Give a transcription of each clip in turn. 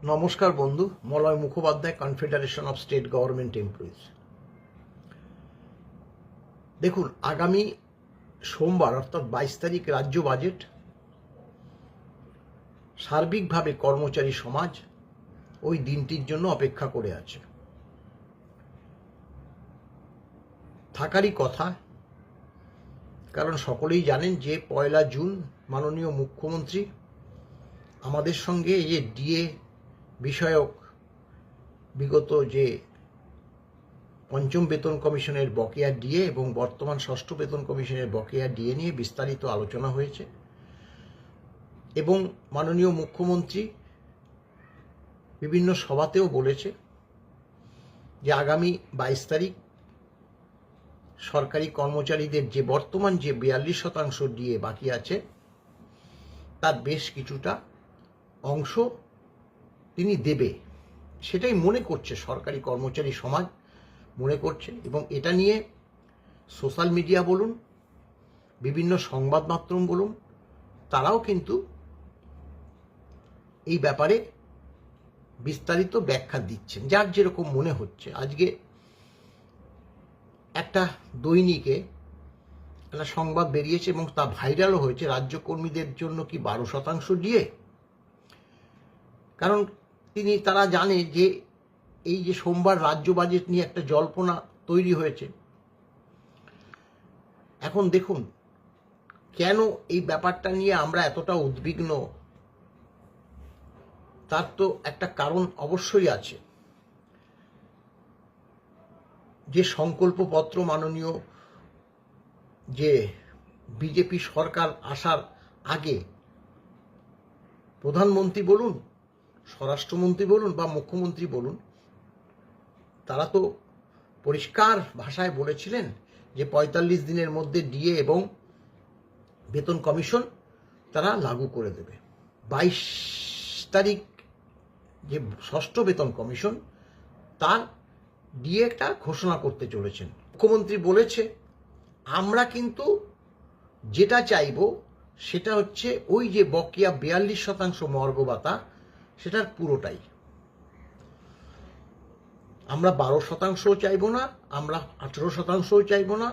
নমস্কার বন্ধু, Malay Mukhopadhyay, confederation of state government employees. দেখুন, আগামী সোমবার অর্থাৎ 22 তারিখ রাজ্য বাজেট। সার্বিকভাবে কর্মচারী সমাজ ওই দিনটির জন্য অপেক্ষা করে আছে। থাকারই কথা, কারণ সকলেই জানেন যে 1 জুন মাননীয় মুখ্যমন্ত্রী আমাদের সঙ্গে এই যে ডিএ বিষয়ক বিগত যে পঞ্চম বেতন কমিশনের বকেয়া ডিএ এবং বর্তমান ষষ্ঠ বেতন কমিশনের বকেয়া ডিএ নিয়ে বিস্তারিত আলোচনা হয়েছে এবং মাননীয় মুখ্যমন্ত্রী বিভিন্ন সভাতেও বলেছে যে আগামী 22 তারিখ সরকারি কর্মচারীদের যে বর্তমান যে 42% ডিএ বাকি আছে তার বেশ কিছুটা অংশ তিনি দেবে, সেটাই মনে করছে সরকারি কর্মচারী সমাজ মনে করছে। এবং এটা নিয়ে সোশ্যাল মিডিয়া বলুন, বিভিন্ন সংবাদ মাধ্যম বলুন, তারাও কিন্তু এই ব্যাপারে বিস্তারিত ব্যাখ্যা দিচ্ছেন, যার যেরকম মনে হচ্ছে। আজকে একটা দৈনিকে একটা সংবাদ বেরিয়েছে এবং তা ভাইরালও হয়েছে, রাজ্য কর্মীদের জন্য কি 12% ডিএ। কারণ তারা জানে যে এই যে সোমবার রাজ্য বাজেট নিয়ে একটা জল্পনা তৈরি হয়েছে। এখন দেখুন, কেন এই ব্যাপারটা নিয়ে আমরা এতটা উদ্বিগ্ন, তার তো একটা কারণ অবশ্যই আছে। যে সংকল্পপত্র মাননীয় যে বিজেপি সরকার আসার আগে প্রধানমন্ত্রী বলুন, স্বরাষ্ট্রমন্ত্রী বলুন বা মুখ্যমন্ত্রী বলুন, তারা তো পরিষ্কার ভাষায় বলেছিলেন যে 45 দিনের মধ্যে ডিএ এবং বেতন কমিশন তারা লাগু করে দেবে। 22 তারিখ যে ষষ্ঠ বেতন কমিশন তার ডিএটা ঘোষণা করতে চলেছেন। মুখ্যমন্ত্রী বলেছে আমরা কিন্তু যেটা চাইব সেটা হচ্ছে ওই যে বকেয়া 42% মর্গ ভাতা, সেটার পুরোটাই। আমরা 12% চাইব না, আমরা 18% চাইব না,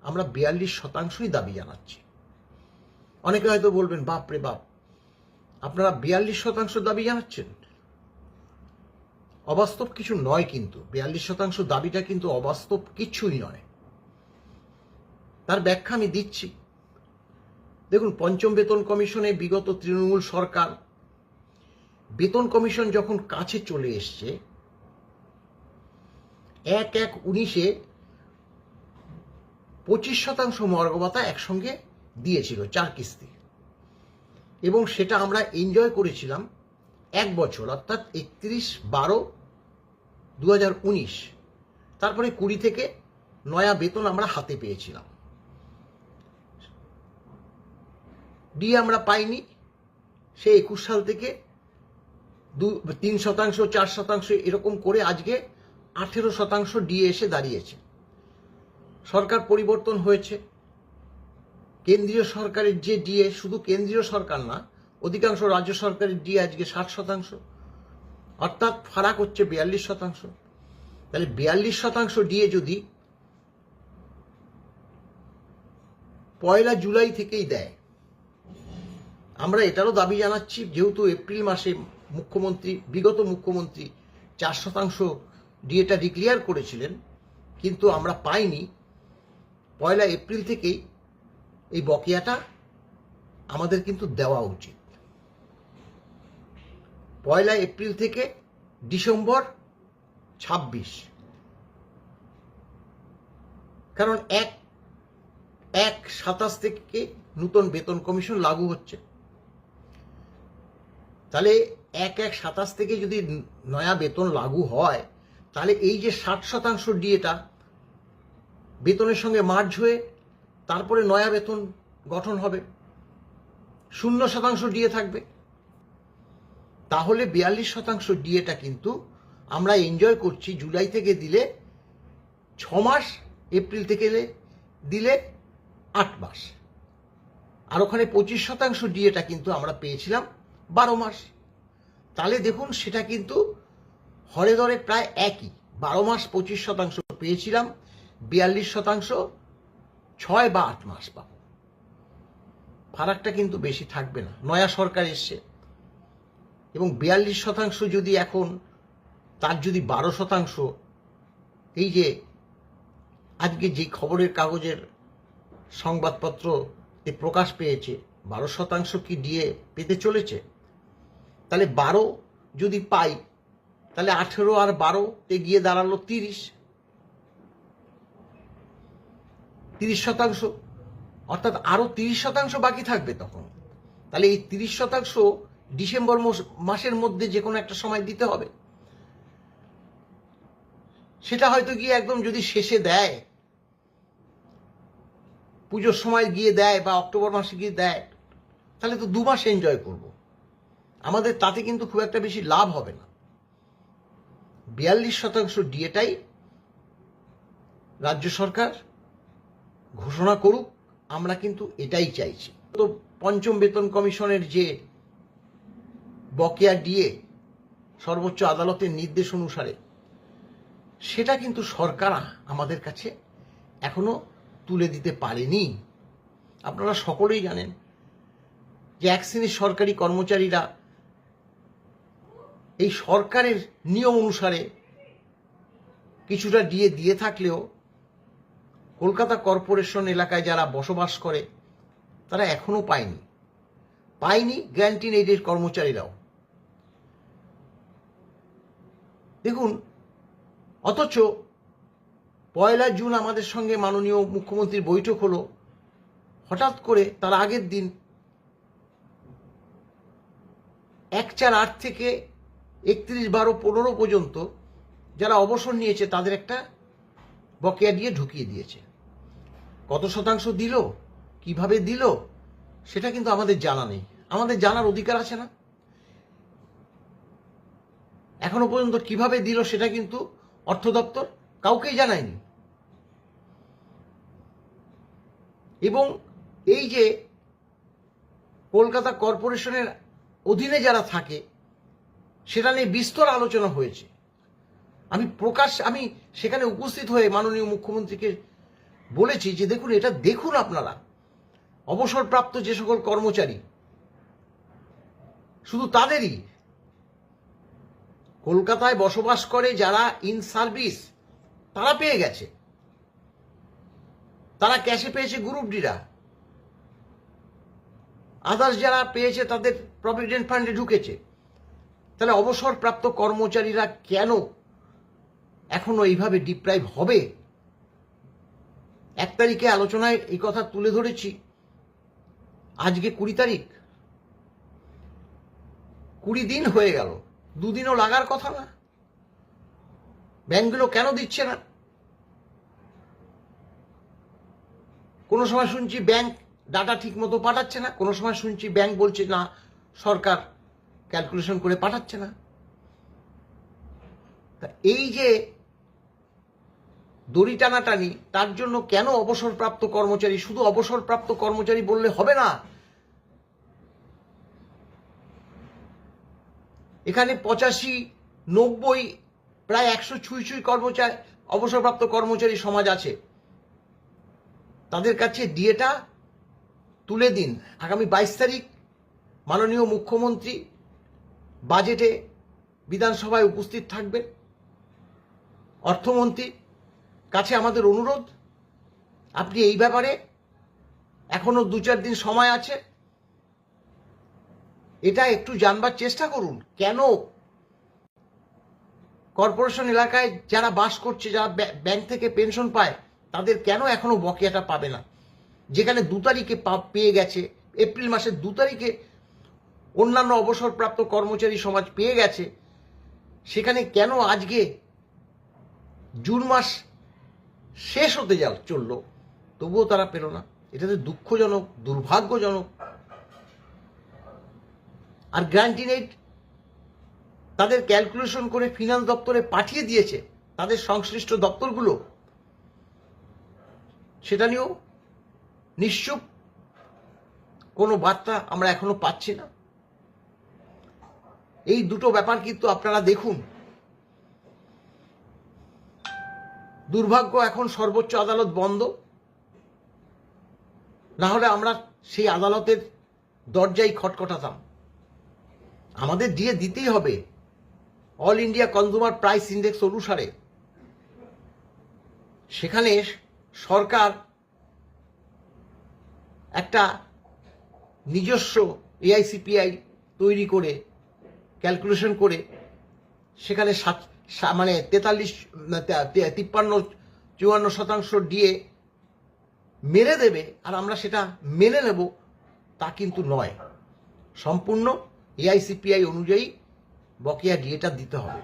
আমরা 42%ই দাবি জানাচ্ছি। অনেকে হয়তো বলবেন, বাপ রে বাপ, আপনারা 42% দাবি জানাচ্ছেন। অবাস্তব কিছু নয়, কিন্তু 42% দাবিটা কিন্তু অবাস্তব কিছুই নয়। তার ব্যাখ্যা আমি দিচ্ছি। দেখুন, পঞ্চম বেতন কমিশনে বিগত তৃণমূল সরকার বেতন কমিশন যখন কাছে চলে এসছে 1/1/19-এ 25% মর্গ ভাতা একসঙ্গে দিয়েছিল 4 কিস্তি, এবং সেটা আমরা এনজয় করেছিলাম 1 বছর, অর্থাৎ 31/12/2019। তারপরে 20 থেকে নয়া বেতন আমরা হাতে পেয়েছিলাম। ডিএ আমরা পাইনি, সে 21 সাল থেকে 3%, 4% এরকম করে আজকে 18% ডিএ এসে দাঁড়িয়েছে। সরকার পরিবর্তন হয়েছে, কেন্দ্রীয় সরকারের যে ডিএ, শুধু কেন্দ্রীয় সরকার না, অধিকাংশ রাজ্য সরকারের ডিএ আজকে 60%, অর্থাৎ ফারাক হচ্ছে 42%। তাহলে 42% ডিএ যদি 1 জুলাই থেকেই দেয়, আমরা এটারও দাবি জানাচ্ছি, যেহেতু এপ্রিল মাসে বিগত মুখ্যমন্ত্রী 4% ডিএটা ডিক্লেয়ার করেছিলেন, কিন্তু আমরা পাইনি। 1 এপ্রিল থেকেই এই বকেয়াটা আমাদের কিন্তু দেওয়া উচিত। 1 এপ্রিল থেকে ডিসেম্বর 26, কারণ 1/1/27 থেকে নতুন বেতন কমিশন লাগু হচ্ছে। তাহলে 1/1/27 থেকে যদি নয়া বেতন লাগু হয়, তাহলে এই যে 60% ডিএটা বেতনের সঙ্গে মার্জ হয়ে তারপরে নয়া বেতন গঠন হবে, 0% ডিএ থাকবে। তাহলে 42% ডিএটা কিন্তু আমরা এনজয় করছি। জুলাই থেকে দিলে 6 মাস, এপ্রিল থেকে দিলে 8 মাস, আর ওখানে 25% ডিএটা কিন্তু আমরা পেয়েছিলাম 12 মাস। তাহলে দেখুন সেটা কিন্তু হরে ধরে প্রায় একই। 12 মাস 25% পেয়েছিলাম, 42% 6 বা 8 মাস পাবো। ফারাকটা কিন্তু বেশি থাকবে না। নয়া সরকার এসছে এবং 42% যদি এখন তার যদি 12%, এই যে আজকে যে খবরের কাগজের সংবাদপত্রতে প্রকাশ পেয়েছে 12% কি ডিএ পেতে চলেছে, তাহলে 12 যদি পাই তাহলে 18 আর 12-তে গিয়ে দাঁড়ালো 30%, অর্থাৎ আরো 30% বাকি থাকবে তখন। তাহলে এই 30% ডিসেম্বর মাসের মধ্যে যে কোনো একটা সময় দিতে হবে। সেটা হয়তো গিয়ে একদম যদি শেষে দেয়, পুজোর সময় গিয়ে দেয় বা অক্টোবর মাসে গিয়ে দেয়, তাহলে তো 2 মাস এনজয় করব। আমাদের তাতে কিন্তু খুব একটা বেশি লাভ হবে না। 42% ডিএটাই রাজ্য সরকার ঘোষণা করুক, আমরা কিন্তু এটাই চাইছি। তো পঞ্চম বেতন কমিশনের যে বকেয়া ডিএ সর্বোচ্চ আদালতের নির্দেশ অনুসারে, সেটা কিন্তু সরকার আমাদের কাছে এখনো তুলে দিতে পারেনি। আপনারা সকলেই জানেন যে এক শ্রেণীর সরকারি কর্মচারীরা এই সরকারের নিয়ম অনুসারে কিছুটা ডিএ দিয়ে থাকলেও কলকাতা কর্পোরেশন এলাকায় যারা বসবাস করে তারা এখনো পায়নি গ্র্যান্ট ইন এইডের কর্মচারীরাও। দেখুন, অথচ 1 জুন আমাদের সঙ্গে মাননীয় মুখ্যমন্ত্রীর বৈঠক হলো, হঠাৎ করে তার আগের দিন 1/4/8 থেকে 31/12/15 পর্যন্ত যারা অবসর নিয়েছে তাদের একটা বকেয়া দিয়ে ঢুকিয়ে দিয়েছে। কত শতাংশ দিল, কিভাবে দিল, সেটা কিন্তু আমাদের জানা নেই। আমাদের জানার অধিকার আছে না? এখনো পর্যন্ত কিভাবে দিল সেটা কিন্তু অর্থ দপ্তর কাউকেই জানায়নি। এবং এই যে কলকাতা কর্পোরেশনের অধীনে যারা থাকে সেটা নিয়ে বিস্তর আলোচনা হয়েছে। আমি সেখানে উপস্থিত হয়ে মাননীয় মুখ্যমন্ত্রীকে বলেছি যে দেখুন, এটা দেখুন আপনারা, অবসরপ্রাপ্ত যে সকল কর্মচারী, শুধু তাদেরই, কলকাতায় বসবাস করে যারা ইন সার্ভিস তারা পেয়ে গেছে, তারা ক্যাশে পেয়েছে গ্রুপ ডিরা, আদার্স যারা পেয়েছে তাদের প্রভিডেন্ট ফান্ডে ঢুকেছে। তাহলে অবসরপ্রাপ্ত কর্মচারীরা কেন এখনো এইভাবে ডিপ্রাইভ হবে? 1 তারিখে আলোচনায় এই কথা তুলে ধরেছি, আজকে 20 তারিখ, 20 দিন হয়ে গেল, 2 দিনও লাগার কথা না। ব্যাংকগুলো কেন দিচ্ছে না? কোনো সময় শুনছি ব্যাংক ডাটা ঠিক মতো পাঠাচ্ছে না, কোনো সময় শুনছি ব্যাংক বলছে না সরকার ক্যালকুলেশন করে পাঠাচ্ছে না। তা এই যে দড়ি টানাটানি, তার জন্য কেন অবসরপ্রাপ্ত কর্মচারী, শুধু অবসরপ্রাপ্ত কর্মচারী বললে হবে না, এখানে 85, 90, প্রায় 100 ছুঁই কর্মচারী, অবসরপ্রাপ্ত কর্মচারী সমাজ আছে। তাদের কাছে ডিএটা তুলে দিন। আগামী 22 তারিখ মাননীয় মুখ্যমন্ত্রী বাজেটে বিধানসভায় উপস্থিত থাকবেন। অর্থমন্ত্রীর কাছে আমাদের অনুরোধ, আপনি এই ব্যাপারে এখনো 2-4 দিন সময় আছে, এটা একটু জানবার চেষ্টা করুন। কেন কর্পোরেশন এলাকায় যারা বাস করছে, যারা ব্যাংক থেকে পেনশন পায়, তাদের কেন এখনো বকেয়াটা পাবে না? যেখানে 2 তারিখে পেয়ে গেছে, এপ্রিল মাসের 2 তারিখে অন্যান্য অবসরপ্রাপ্ত কর্মচারী সমাজ পেয়ে গেছে, সেখানে কেন আজকে জুন মাস শেষ হতে চললো তবুও তারা পেল না? এটা তো দুঃখজনক, দুর্ভাগ্যজনক। আর গ্র্যান্ট ইন এইড তাদের ক্যালকুলেশন করে ফিনান্স দপ্তরে পাঠিয়ে দিয়েছে, তাদের সংশ্লিষ্ট দপ্তরগুলো, সেটা নিয়েও নিশ্চুপ, কোনো বার্তা আমরা এখনো পাচ্ছি না। এই দুটো ব্যাপার কিন্তু আপনারা দেখুন। দুর্ভাগ্য এখন সর্বোচ্চ আদালত বন্ধ, না হলে আমরা সেই আদালতের দরজায় খটখটাতাম। আমাদের দিয়ে দিতেই হবে all India consumer price index অনুসারে। সেখানে সরকার একটা নিজস্ব এআইসিপিআই তৈরি করে ক্যালকুলেশন করে সেখানে 53-54 দিয়ে মেরে দেবে, আর আমরা সেটা মেনে নেব, তা কিন্তু নয়। সম্পূর্ণ এআইসিপিআই অনুযায়ী বকেয়া ডিএটা দিতে হবে।